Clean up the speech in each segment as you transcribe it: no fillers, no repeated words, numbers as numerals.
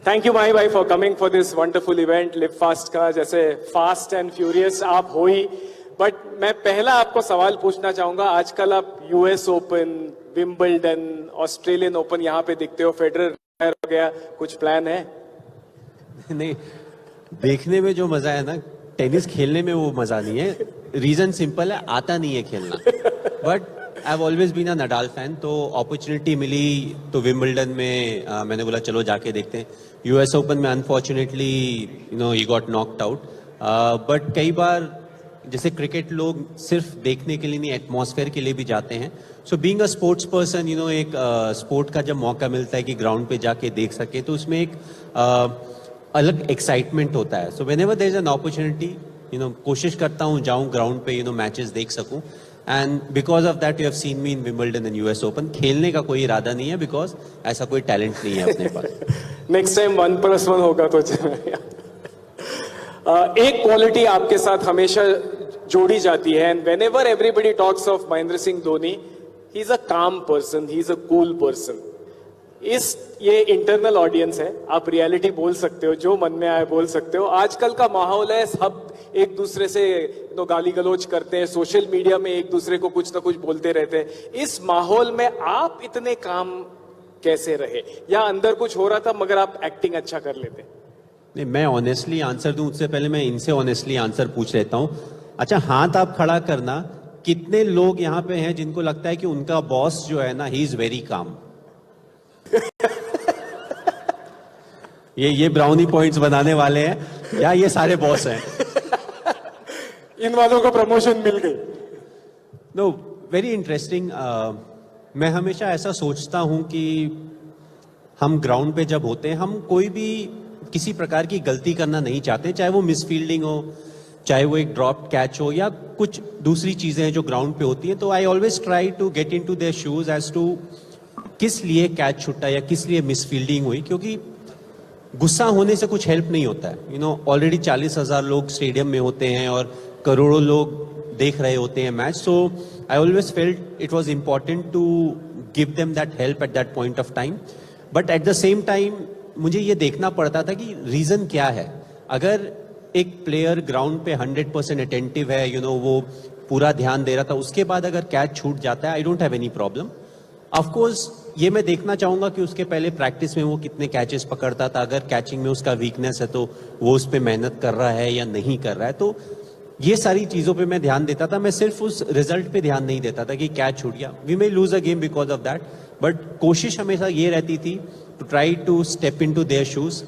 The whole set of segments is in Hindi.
थैंक यू माही भाई for coming for this wonderful event live fast का। जैसे फास्ट एंड फ्यूरियस आप हो ही, बट मैं पहला आपको सवाल पूछना चाहूंगा। आजकल आप US open, Wimbledon, Australian open यहाँ पे दिखते हो, फेडरर रिटायर हो गया, कुछ प्लान है? नहीं, देखने में जो मजा है ना, टेनिस खेलने में वो मजा नहीं है। रीजन सिंपल है, आता नहीं है खेलना। But I have always been a Nadal fan, तो अपॉर्चुनिटी मिली तो विंबलडन में मैंने बोला चलो जाके देखते हैं। यूएस ओपन में अनफॉर्चुनेटली ही गॉट नॉक्ड आउट। बट कई बार जैसे क्रिकेट लोग सिर्फ देखने के लिए नहीं, एटमॉस्फेयर के लिए भी जाते हैं। So being a sports person, एक स्पोर्ट का जब मौका मिलता है कि ग्राउंड पे जाके देख सके, तो उसमें एक अलग एक्साइटमेंट होता है। So whenever there is an opportunity, कोशिश करता हूँ जाऊँ ग्राउंड पे, मैचेस देख सकूँ। And because of that you have seen me in Wimbledon and US open. खेलने का कोई इरादा नहीं है, बिकॉज ऐसा कोई टैलेंट नहीं है अपने पास। नेक्स्ट टाइम 1+1 होगा तो एक क्वालिटी आपके साथ हमेशा जोड़ी जाती है, and whenever everybody talks of Mahendra Singh Dhoni, he is a काम person, he is a cool person. ये इंटरनल ऑडियंस है, आप रियलिटी बोल सकते हो, जो मन में आए बोल सकते हो। आजकल का माहौल है, सब एक दूसरे से गाली गलौज करते हैं, सोशल मीडिया में एक दूसरे को कुछ ना कुछ बोलते रहते हैं। इस माहौल में आप इतने काम कैसे रहे, या अंदर कुछ हो रहा था मगर आप एक्टिंग अच्छा कर लेते? नहीं, मैं ऑनेस्टली आंसर दूं उससे पहले मैं इनसे ऑनेस्टली आंसर पूछ लेता हूं। अच्छा, हाथ आप खड़ा करना, कितने लोग यहाँ पे हैं जिनको लगता है कि उनका बॉस जो है ना, ही इज वेरी काम? ये ब्राउनी पॉइंट्स बनाने वाले हैं या ये सारे बॉस हैं? इन वालों को प्रमोशन मिल गई? No, very interesting. मैं हमेशा ऐसा सोचता हूं कि हम ग्राउंड पे जब होते हैं, हम कोई भी किसी प्रकार की गलती करना नहीं चाहते, चाहे वो मिसफील्डिंग हो, चाहे वो एक ड्रॉप कैच हो, या कुछ दूसरी चीजें हैं जो ग्राउंड पे होती हैं। तो I always try to get into their shoes as to किस लिए कैच छूटा या किस लिए मिसफील्डिंग हुई, क्योंकि गुस्सा होने से कुछ हेल्प नहीं होता है। ऑलरेडी 40,000 लोग स्टेडियम में होते हैं और करोड़ों लोग देख रहे होते हैं match. So I always felt it was important to give them that help at that point of time. But at the same time मुझे ये देखना पड़ता था कि रीजन क्या है। अगर एक प्लेयर ग्राउंड पे 100% अटेंटिव है, वो पूरा ध्यान दे रहा था, उसके बाद अगर कैच छूट जाता है, I don't have any problem. Of course ये मैं देखना चाहूंगा कि उसके पहले प्रैक्टिस में वो कितने कैचेस पकड़ता था। अगर कैचिंग में उसका वीकनेस है तो वो उस पर मेहनत कर रहा है या नहीं कर रहा है। तो ये सारी चीजों पे मैं ध्यान देता था। मैं सिर्फ उस रिजल्ट पे ध्यान नहीं देता था कि कैच छूट गया। We may lose a game because of that, but कोशिश हमेशा ये रहती थी to try to step in to their shoes.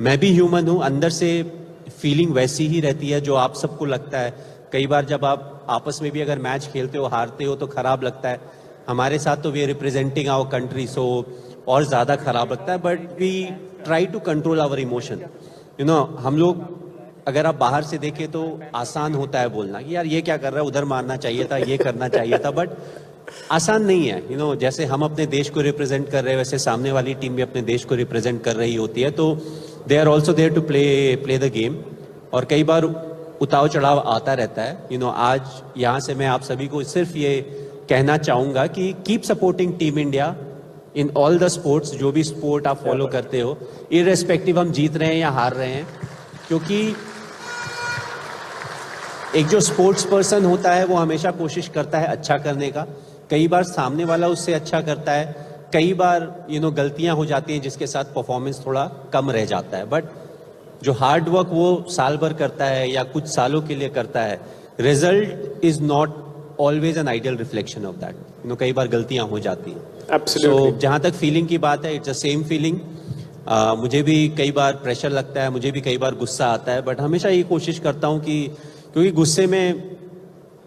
मैं भी ह्यूमन हूँ, अंदर से फीलिंग वैसी ही रहती है जो आप सबको लगता है। कई बार जब आप आपस में भी अगर मैच खेलते हो, हारते हो तो खराब लगता है। हमारे साथ तो we are representing our country, so और ज्यादा खराब लगता है। But we try to control our emotion. हम लोग, अगर आप बाहर से देखें तो आसान होता है बोलना कि यार ये क्या कर रहा है, उधर मारना चाहिए था, ये करना चाहिए था, बट आसान नहीं है। जैसे हम अपने देश को रिप्रेजेंट कर रहे हैं, वैसे सामने वाली टीम भी अपने देश को रिप्रेजेंट कर रही होती है। तो they are also there to play the game. और कई बार उतार चढ़ाव आता रहता है। आज यहाँ से मैं आप सभी को सिर्फ ये कहना चाहूंगा कि keep supporting team India in all the sports. जो भी स्पोर्ट आप फॉलो करते हो, इररेस्पेक्टिव हम जीत रहे हैं या हार रहे हैं, क्योंकि एक जो स्पोर्ट्स पर्सन होता है वो हमेशा कोशिश करता है अच्छा करने का। कई बार सामने वाला उससे अच्छा करता है, कई बार गलतियां हो जाती हैं जिसके साथ परफॉर्मेंस थोड़ा कम रह जाता है। बट जो हार्ड वर्क वो साल भर करता है या कुछ सालों के लिए करता है, result is not always an ideal reflection of that. कई बार गलतियां हो जाती हैं। Absolutely. So, जहां तक फीलिंग की बात है, इट्स द सेम फीलिंग। मुझे भी कई बार प्रेशर लगता है, मुझे भी कई बार गुस्सा आता है, बट हमेशा ये कोशिश करता हूं कि, क्योंकि गुस्से में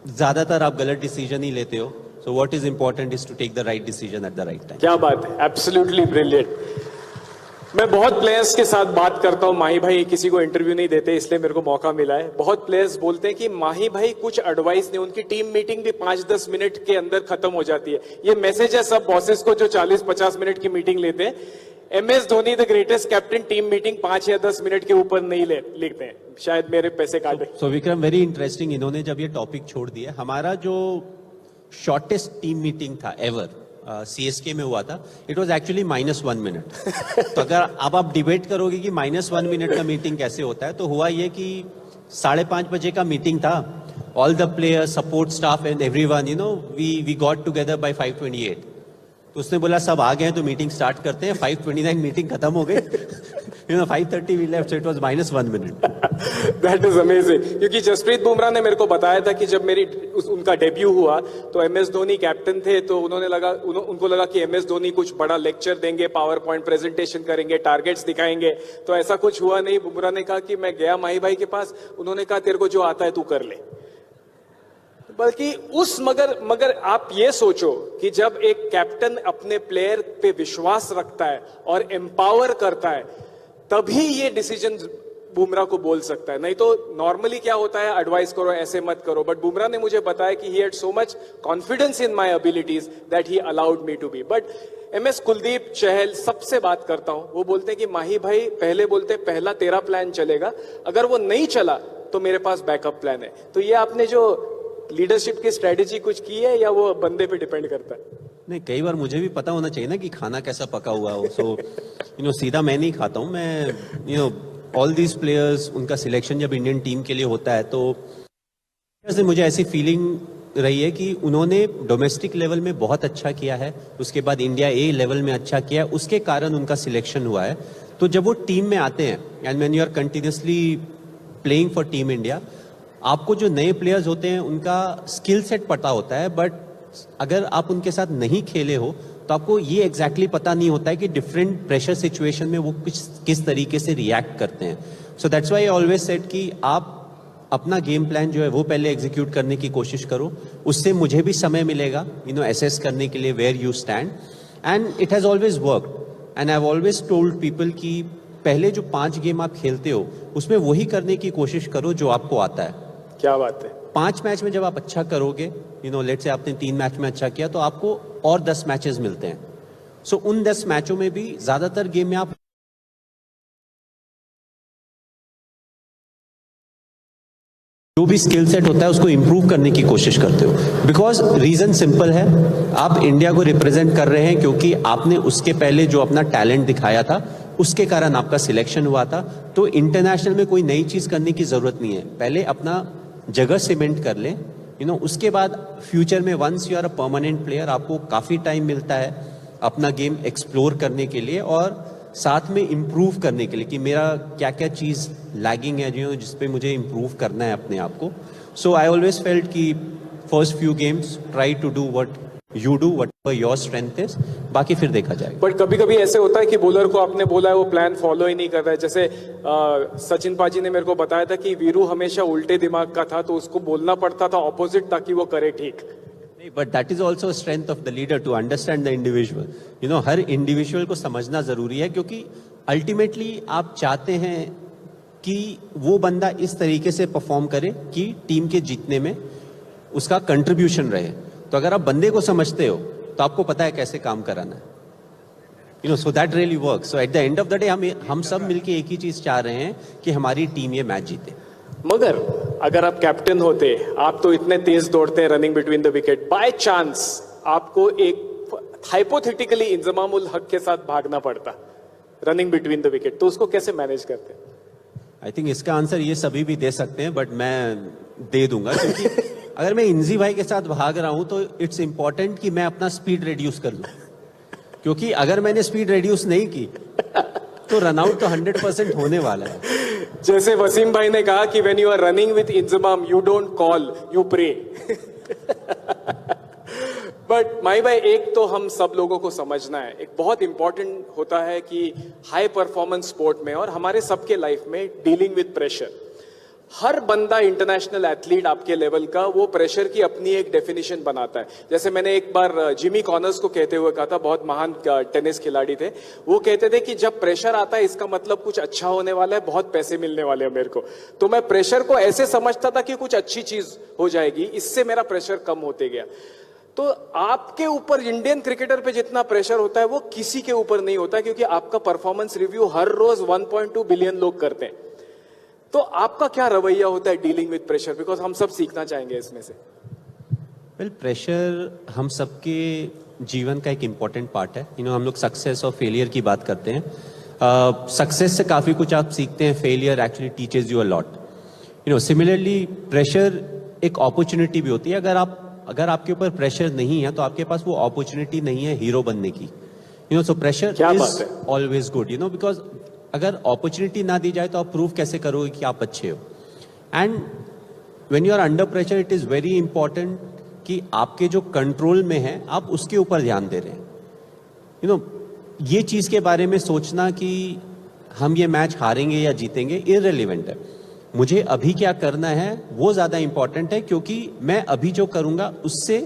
ज्यादातर आप गलत डिसीजन ही लेते हो। So what is important is to take the right decision at the right time. क्या बात है, एब्सोल्युटली ब्रिलियंट। मैं बहुत प्लेयर्स के साथ बात करता हूं, माही भाई किसी को इंटरव्यू नहीं देते, इसलिए मेरे को मौका मिला है। बहुत प्लेयर्स बोलते हैं कि माही भाई कुछ एडवाइस नहीं, उनकी टीम मीटिंग भी 5-10 मिनट के अंदर खत्म हो जाती है। ये मैसेज है सब बॉसेस को जो 40-50 मिनट की मीटिंग लेते हैं। MS Dhoni the greatest captain, team meeting 5 या 10 मिनट के ऊपर नहीं लिखते हैं, शायद मेरे पैसे काटे। सो विक्रम, वेरी इंटरेस्टिंग। इन्होंने जब ये टॉपिक छोड़ दिया, हमारा जो शॉर्टेस्ट टीम मीटिंग था एवर, CSK में हुआ था, इट वॉज एक्चुअली -1 मिनट। तो अगर अब आप डिबेट करोगे कि -1 मिनट का मीटिंग कैसे होता है, तो हुआ ये कि 5:30 बजे का मीटिंग था। All the players, support staff and everyone, you know, we got together by 5:28। तो उसने बोला सब आ गए हैं तो मीटिंग स्टार्ट करते हैं। 5:29 मीटिंग खत्म हो गई। 5:30 we left, so it was -1 minute. That is amazing. क्योंकि जसप्रीत बुमराह ने मेरे को बताया था कि जब उनका डेब्यू हुआ तो MS धोनी कैप्टन थे, तो उनको लगा कि MS धोनी कुछ बड़ा लेक्चर देंगे, पावर पॉइंट प्रेजेंटेशन करेंगे, टारगेट्स दिखाएंगे। तो ऐसा कुछ हुआ नहीं। बुमराह ने कहा कि मैं गया माही भाई के पास, उन्होंने कहा तेरे को जो आता है तू कर ले। बल्कि मगर आप ये सोचो कि जब एक कैप्टन अपने प्लेयर पे विश्वास रखता है और एम्पावर करता है, तभी ये डिसीजन बुमराह को बोल सकता है। नहीं तो नॉर्मली क्या होता है, एडवाइस करो, ऐसे मत करो। बट बुमराह ने मुझे बताया कि he had so much confidence in my abilities that he allowed me to be. But MS Kuldeep Chahal सबसे बात करता हूं, वो बोलते हैं कि माही भाई पहले बोलते पहला तेरा प्लान चलेगा, अगर वो नहीं चला तो मेरे पास बैकअप प्लान है। तो ये आपने जो लीडरशिप की स्ट्रेटेजी कुछ की है या वो बंदे पे डिपेंड करता है? नहीं, कई बार मुझे भी पता होना चाहिए ना कि खाना कैसा पका हुआ हो। सो सीधा मैं नहीं खाता हूँ। मैं ऑल दीज प्लेयर्स, उनका सिलेक्शन जब इंडियन टीम के लिए होता है तो से मुझे ऐसी फीलिंग रही है कि उन्होंने डोमेस्टिक लेवल में बहुत अच्छा किया है, उसके बाद इंडिया A लेवल में अच्छा किया है, उसके कारण उनका सिलेक्शन हुआ है। तो जब वो टीम में आते हैं and when you are continuously playing for team India, आपको जो नए प्लेयर्स होते हैं उनका स्किल सेट पता होता है, बट अगर आप उनके साथ नहीं खेले हो तो आपको ये एग्जैक्टली पता नहीं होता है कि डिफरेंट प्रेशर सिचुएशन में वो किस तरीके से रिएक्ट करते हैं। So that's why I always said कि आप अपना गेम प्लान जो है वो पहले एग्जीक्यूट करने की कोशिश करो, उससे मुझे भी समय मिलेगा असेस करने के लिए where you stand, and it has always worked. And I have always told people कि पहले जो 5 गेम आप खेलते हो उसमें वही करने की कोशिश करो जो आपको आता है। क्या बात है। 5 मैच में जब आप अच्छा करोगे, लेट्स से आपने 3 मैच में अच्छा किया, तो आपको और 10 मैचेस मिलते हैं। सो उन 10 मैचों में भी ज्यादातर गेम में आप जो भी स्किल सेट होता है उसको इंप्रूव करने की कोशिश करते हो। बिकॉज रीजन सिंपल है, आप इंडिया को रिप्रेजेंट कर रहे हैं क्योंकि आपने उसके पहले जो अपना टैलेंट दिखाया था उसके कारण आपका सिलेक्शन हुआ था। तो इंटरनेशनल में कोई नई चीज करने की जरूरत नहीं है, पहले अपना जगह सीमेंट कर लें। उसके बाद फ्यूचर में once you are a permanent player, आपको काफी टाइम मिलता है अपना गेम एक्सप्लोर करने के लिए और साथ में इम्प्रूव करने के लिए कि मेरा क्या क्या चीज़ लैगिंग है जिस पे मुझे इम्प्रूव करना है अपने आप को। सो आई ऑलवेज फेल्ट कि first few games try to do what you do, whatever your strength is, बाकी फिर देखा जाएगा। बट कभी कभी ऐसे होता है कि बॉलर को आपने बोला है वो प्लान फॉलो ही नहीं कर रहा है। जैसे सचिन पाजी ने मेरे को बताया था कि वीरू हमेशा उल्टे दिमाग का था, तो उसको बोलना पड़ता था ऑपोजिट ताकि वो करे ठीक। But that is also strength of the leader to understand the individual. हर इंडिविजुअल को समझना जरूरी है, क्योंकि अल्टीमेटली आप चाहते हैं कि वो बंदा इस तरीके से परफॉर्म करे कि टीम के जीतने में उसका कंट्रीब्यूशन रहे। तो अगर आप बंदे को समझते हो तो आपको पता है कैसे काम कराना है। So that really work. So at the end of the day हम सब मिलके एक ही चीज चाह रहे हैं कि हमारी टीम ये मैच जीते। मगर अगर आप कैप्टन होते, आप तो इतने तेज दौड़ते हैं running between the wicket, by chance आपको एक हाइपोथेटिकली इंजमामुल हक के साथ भागना पड़ता रनिंग बिटवीन द विकेट, तो उसको कैसे मैनेज करते हैं? आई थिंक इसका आंसर ये सभी भी दे सकते हैं, बट मैं दे दूंगा क्योंकि अगर मैं इंजी भाई के साथ भाग रहा हूं तो इट्स इंपॉर्टेंट कि मैं अपना स्पीड रिड्यूस कर लूं, क्योंकि अगर मैंने स्पीड रिड्यूस नहीं की तो रनआउट तो 100% होने वाला है। जैसे वसीम भाई ने कहा कि when you are running with Inzamam you don't call, you pray. But my भाई, एक तो हम सब लोगों को समझना है, एक बहुत इंपॉर्टेंट होता है कि हाई परफॉर्मेंस स्पोर्ट में और हमारे सबके लाइफ में डीलिंग विद प्रेशर। हर बंदा इंटरनेशनल एथलीट आपके लेवल का वो प्रेशर की अपनी एक डेफिनेशन बनाता है। जैसे मैंने एक बार जिमी कॉनर्स को कहते हुए कहा था, बहुत महान टेनिस खिलाड़ी थे, वो कहते थे कि जब प्रेशर आता है इसका मतलब कुछ अच्छा होने वाला है, बहुत पैसे मिलने वाले हैं मेरे को। तो मैं प्रेशर को ऐसे समझता था कि कुछ अच्छी चीज हो जाएगी, इससे मेरा प्रेशर कम होते गया। तो आपके ऊपर इंडियन क्रिकेटर पे जितना प्रेशर होता है वो किसी के ऊपर नहीं होता, क्योंकि आपका परफॉर्मेंस रिव्यू हर रोज 1.2 बिलियन लोग करते हैं। तो आपका क्या रवैया होता है डीलिंग विद प्रेशर? बिकॉज हम सब सीखना चाहेंगे इसमें से। वेल प्रेशर हम सबके जीवन का एक इम्पॉर्टेंट पार्ट है. हम लोग सक्सेस और फेलियर की बात करते हैं. सक्सेस से काफ़ी कुछ आप सीखते हैं. Failure actually teaches you a lot. Similarly pressure एक अपॉर्चुनिटी भी होती है. अगर आपके ऊपर प्रेशर नहीं है तो आपके पास वो अपॉर्चुनिटी नहीं है हीरो बनने की. So pressure is always good. Because अगर अपॉर्चुनिटी ना दी जाए तो आप प्रूव कैसे करोगे कि आप अच्छे हो. And when you are under pressure it is very important कि आपके जो कंट्रोल में है आप उसके ऊपर ध्यान दे रहे हैं. ये चीज के बारे में सोचना कि हम ये मैच हारेंगे या जीतेंगे इररिलेवेंट है. मुझे अभी क्या करना है वो ज्यादा इंपॉर्टेंट है, क्योंकि मैं अभी जो करूंगा उससे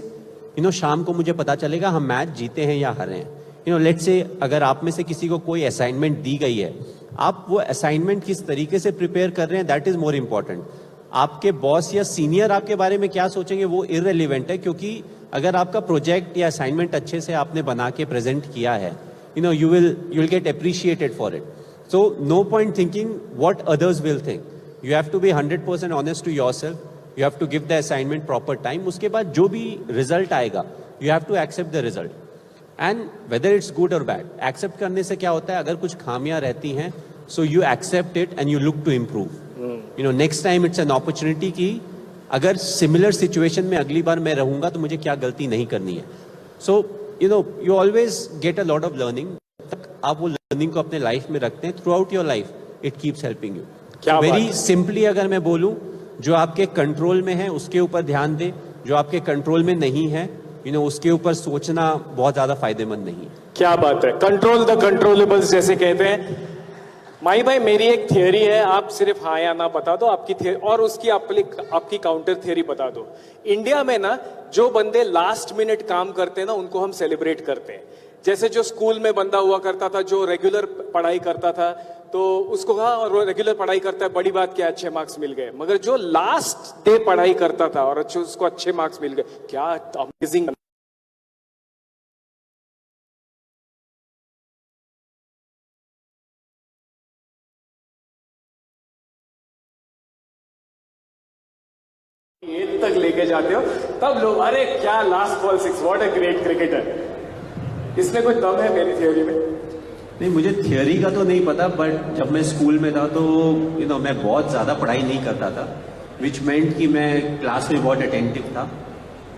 शाम को मुझे पता चलेगा हम मैच जीते हैं या हारे हैं. लेट्स से अगर आप में से किसी को कोई असाइनमेंट दी गई है, आप वो असाइनमेंट किस तरीके से प्रिपेयर कर रहे हैं दैट इज मोर इम्पॉर्टेंट. आपके बॉस या सीनियर आपके बारे में क्या सोचेंगे वो इररिलेवेंट है, क्योंकि अगर आपका प्रोजेक्ट या असाइनमेंट अच्छे से आपने बना के प्रेजेंट किया है, you will get appreciated for it. So no point thinking what others will think. You have to be 100% honest to yourself. You have to give the assignment proper time. उसके बाद जो भी result आएगा, you have to accept the result. And whether it's good or bad, accept करने से क्या होता है, अगर कुछ खामियां रहती हैं, so you accept it and you look to improve. Next time it's an opportunity कि अगर similar situation में अगली बार मैं रहूंगा तो मुझे क्या गलती नहीं करनी है. So you always get a lot of learning. आप वो लर्निंग को अपने लाइफ में रखते हैं through out your life. It keeps helping you. Very simply अगर मैं बोलूं, जो आपके कंट्रोल में है उसके ऊपर ध्यान दे. जो आपके कंट्रोल में नहीं है उसके ऊपर सोचना बहुत ज्यादा फायदेमंद नहीं है. क्या बात है. कंट्रोल द कंट्रोलेबल्स जैसे कहते हैं. माई भाई, मेरी एक थियरी है, आप सिर्फ हाँ या ना बता दो आपकी थियरी, और उसकी आपकी काउंटर थियरी बता दो. इंडिया में ना जो बंदे लास्ट मिनट काम करते हैं ना उनको हम सेलिब्रेट करते हैं. जैसे जो स्कूल में बंदा हुआ करता था जो रेगुलर पढ़ाई करता था तो उसको कहा और रेगुलर पढ़ाई करता है, बड़ी बात क्या, अच्छे मार्क्स मिल गए. मगर जो लास्ट डे पढ़ाई करता था और उसको अच्छे मार्क्स मिल गए, क्या अमेजिंग. एट तक लेके जाते हो तब लोग अरे क्या last ball 6, what a great cricketer. इसमें कोई दम है मेरी थियोरी में? नहीं, मुझे थियोरी का तो नहीं पता, बट जब मैं स्कूल में था तो मैं बहुत ज्यादा पढ़ाई नहीं करता था, विच मेंट कि मैं क्लास में बहुत अटेंटिव था.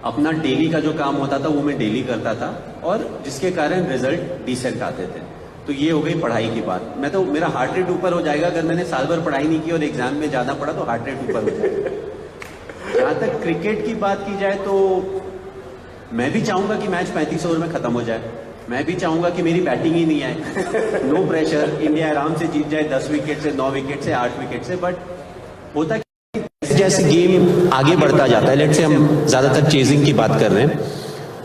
अपना डेली का जो काम होता था वो मैं डेली करता था और जिसके कारण रिजल्ट डिसेंट आते थे. तो ये हो गई पढ़ाई की बात. मैं तो मेरा हार्ट रेट ऊपर हो जाएगा अगर मैंने साल भर पढ़ाई नहीं की और एग्जाम में जाना पड़ा तो हार्ट रेट ऊपर हो जाएगा. जहां तक क्रिकेट की बात की जाए तो मैं भी चाहूंगा कि मैच 35 ओवर में खत्म हो जाए. मैं भी चाहूंगा कि मेरी बैटिंग ही नहीं आए. नो प्रेशर, इंडिया आराम से जीत जाए 10 विकेट से, 9 विकेट से, 8 विकेट से. बट होता कि जैसे गेम आगे बढ़ता जाता है, लेट्स से हम ज्यादातर चेजिंग की बात कर रहे हैं,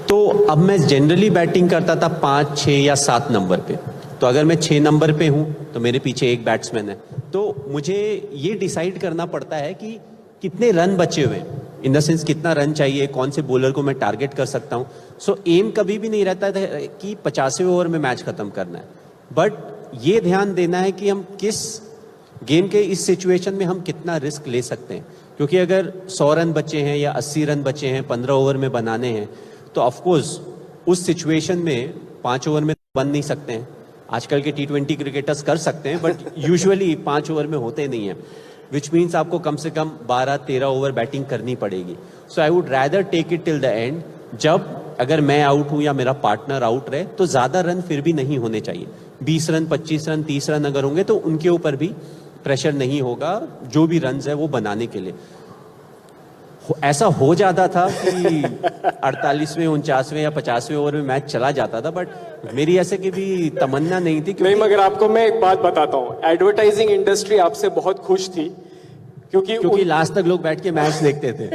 तो अब मैं जनरली बैटिंग करता था 5, 6 या 7 नंबर पे. तो अगर मैं 6 नंबर पे हूं तो मेरे पीछे एक बैट्समैन है, तो मुझे ये डिसाइड करना पड़ता है कि कितने रन बचे हुए, इन द सेंस कितना रन चाहिए, कौन से बॉलर को मैं टारगेट कर सकता हूं. सो एम कभी भी नहीं रहता था कि 50वें ओवर में मैच खत्म करना है, बट ये ध्यान देना है कि हम किस गेम के इस सिचुएशन में हम कितना रिस्क ले सकते हैं. क्योंकि अगर 100 रन बचे हैं या 80 रन बचे हैं 15 ओवर में बनाने हैं, तो ऑफकोर्स उस सिचुएशन में 5 ओवर में बन नहीं सकते हैं. आजकल के T20 क्रिकेटर्स कर सकते हैं बट यूजुअली 5 ओवर में होते नहीं है, विच मीन्स आपको कम से कम 12-13 ओवर बैटिंग करनी पड़ेगी. So I would rather take it till the end. जब अगर मैं आउट हूं या मेरा पार्टनर आउट रहे तो ज्यादा रन फिर भी नहीं होने चाहिए. 20 रन, 25 रन, 30 रन अगर होंगे तो उनके ऊपर भी प्रेशर नहीं होगा जो भी रन है वो बनाने के लिए. ऐसा हो जाता था कि 48वें, 49वें या 50वें ओवर में मैच चला जाता था, बट मेरी ऐसे की भी तमन्ना नहीं थी. नहीं, मगर आपको मैं एक बात बताता हूँ, एडवर्टाइजिंग इंडस्ट्री आपसे बहुत खुश थी क्योंकि लास्ट तक लोग बैठ के मैच देखते थे.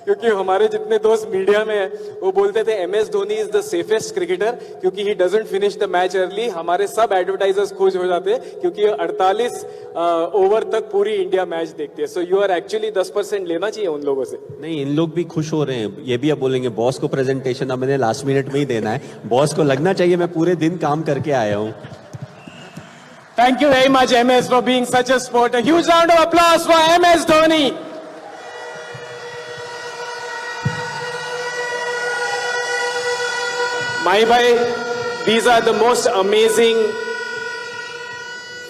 क्योंकि हमारे जितने दोस्त मीडिया में है वो बोलते थे MS Dhoni is the safest cricketer क्योंकि he doesn't finish the match early. हमारे सब एडवर्टाइजर्स खुश हो जाते हैं क्योंकि 48 ओवर तक पूरी इंडिया मैच देखती है. सो यू आर एक्चुअली 10% लेना चाहिए उन लोगों से. नहीं, इन लोग भी खुश हो रहे हैं. ये भी अब बोलेंगे बॉस को प्रेजेंटेशन अब मैंने लास्ट मिनट में ही देना है. बॉस को लगना चाहिए मैं पूरे दिन काम करके आया हूँ. Thank you very much, MS, for being such a sport. A huge round of applause for MS Dhoni. Mai bhai, these are the most amazing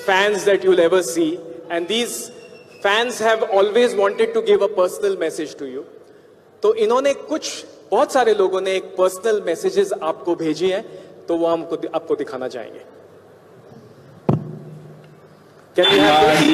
fans that you'll ever see, and these fans have always wanted to give a personal message to you. तो इन्होंने बहुत सारे लोगों ने एक पर्सनल मैसेजेस आपको भेजी हैं, तो वो आपको दिखाना चाहेंगे. Can we have this?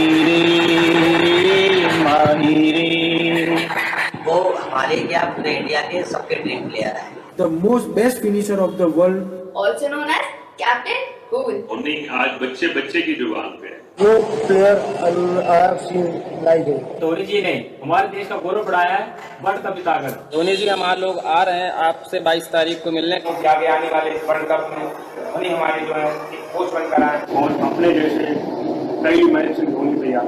वो हमारे क्या पूरे इंडिया के सबके ड्रीम प्लेयर है. The most best finisher of the world. Also known as Captain Cool. उन्हीं आज बच्चे की जुबान पे है. No player I have seen like him. Dhoni जी ने हमारे देश का गौरव बढ़ाया है, वर्ल्ड कप जिताकर. धोनी जी हमारे लोग आ रहे हैं आपसे 22 तारीख को मिलने. आगे आने वाले वर्ल्ड कप में धोनी हमारे जो है कोच बनकर आए और अपने जैसे कई मैच से धोनी तैयार.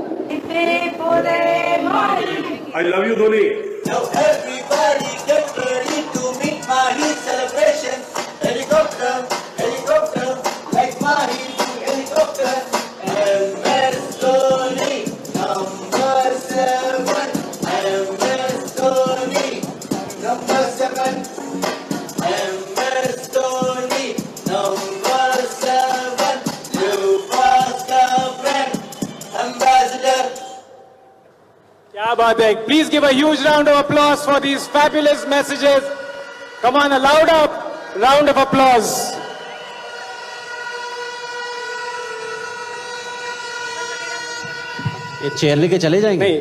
I love you Dhoni. Now everybody get ready to meet Mahi celebration. Helicopter, helicopter, like Mahi to helicopter. MS Dhoni, number 7. MS Dhoni, number 7. MS Dhoni, number 7. Lucas Cabrera, ambassador. क्या बात है. Please give a huge round of applause for these fabulous messages. Come on, a loud up round of applause. ये चेयर लेके चले जाएंगे. नहीं.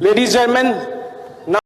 Ladies and gentlemen,